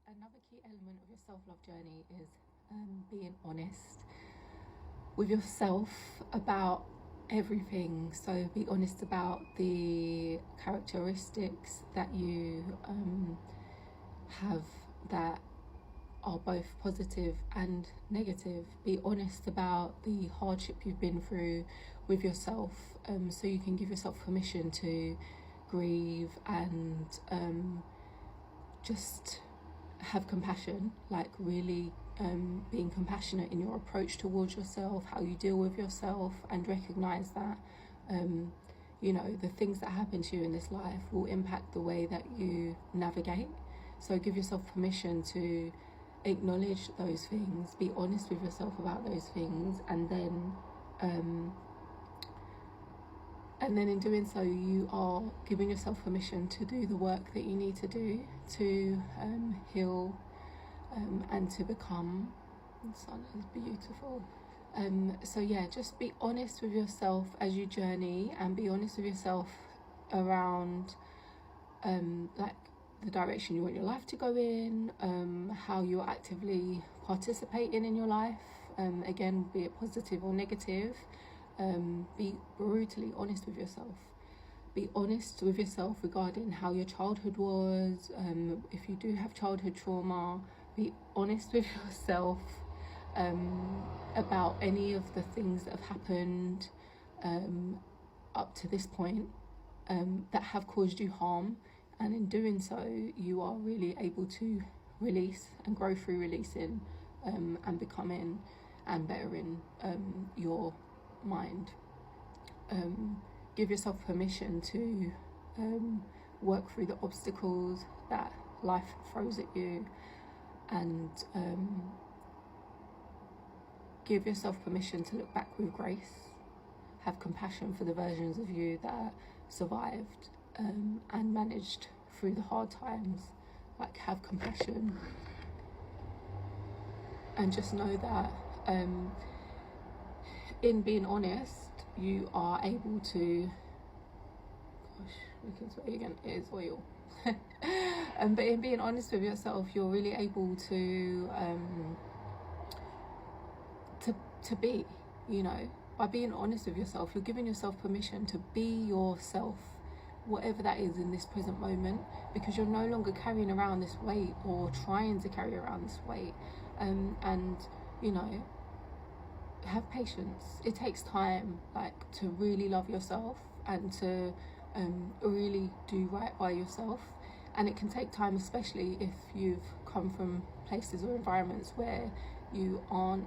Another key element of your self-love journey is being honest with yourself about everything. So be honest about the characteristics that you have that are both positive and negative. Be honest about the hardship you've been through with yourself, so you can give yourself permission to grieve and just have compassion, like really being compassionate in your approach towards yourself, how you deal with yourself, and recognize that the things that happen to you in this life will impact the way that you navigate. So give yourself permission to acknowledge those things, be honest with yourself about those things, and then in doing so, you are giving yourself permission to do the work that you need to do to heal and to become. The sun is beautiful. So yeah, just be honest with yourself as you journey, and be honest with yourself around like the direction you want your life to go in, how you're actively participating in your life, again, be it positive or negative. Be brutally honest with yourself. Be honest with yourself regarding how your childhood was. If you do have childhood trauma, be honest with yourself about any of the things that have happened up to this point that have caused you harm. And in doing so, you are really able to release and grow through releasing and becoming and bettering your mind. Give yourself permission to work through the obstacles that life throws at you, and give yourself permission to look back with grace, have compassion for the versions of you that survived and managed through the hard times. Like, have compassion, and just know that in being honest, you are able to, we can swear again, it is oil. But in being honest with yourself, you're really able to be, by being honest with yourself, you're giving yourself permission to be yourself, whatever that is in this present moment, because you're no longer carrying around this weight or trying to carry around this weight. Have patience. It takes time, like, to really love yourself and to really do right by yourself, and it can take time, especially if you've come from places or environments where you aren't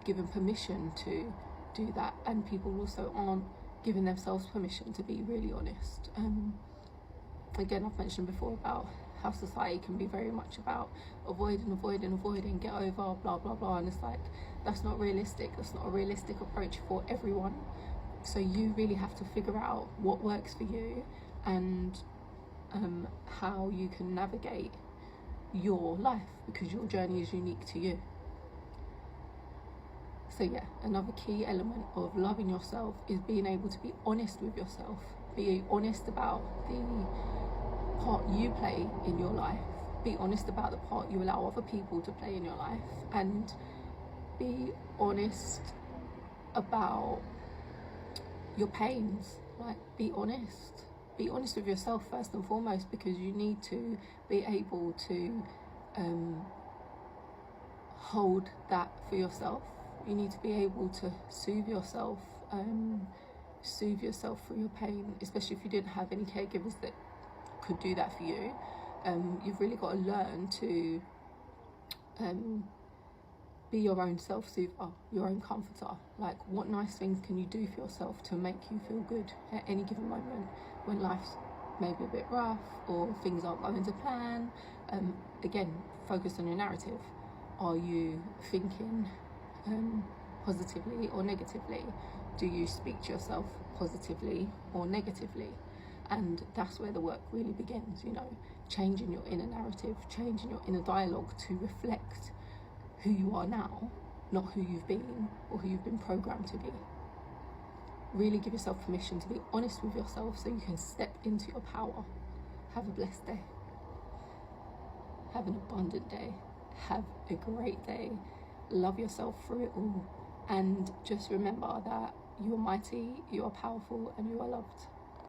given permission to do that, and people also aren't giving themselves permission to be really honest. Again, I've mentioned before about how society can be very much about avoiding, get over, blah blah blah, and it's like, that's not realistic. That's not a realistic approach for everyone. So you really have to figure out what works for you, and how you can navigate your life, because your journey is unique to you. So yeah, another key element of loving yourself is being able to be honest with yourself. Be honest about the part you play in your life. Be honest about the part you allow other people to play in your life, and be honest about your pains. Like, be honest with yourself first and foremost, because you need to be able to hold that for yourself. You need to be able to soothe yourself through your pain, especially if you didn't have any caregivers that could do that for you. You've really got to learn to be your own self-soother, your own comforter. Like, what nice things can you do for yourself to make you feel good at any given moment when life's maybe a bit rough or things aren't going to plan? Again, focus on your narrative. Are you thinking positively or negatively? Do you speak to yourself positively or negatively? And that's where the work really begins, changing your inner narrative, changing your inner dialogue to reflect who you are now, not who you've been or who you've been programmed to be. Really give yourself permission to be honest with yourself so you can step into your power. Have a blessed day. Have an abundant day. Have a great day. Love yourself through it all. And just remember that you are mighty, you are powerful, and you are loved.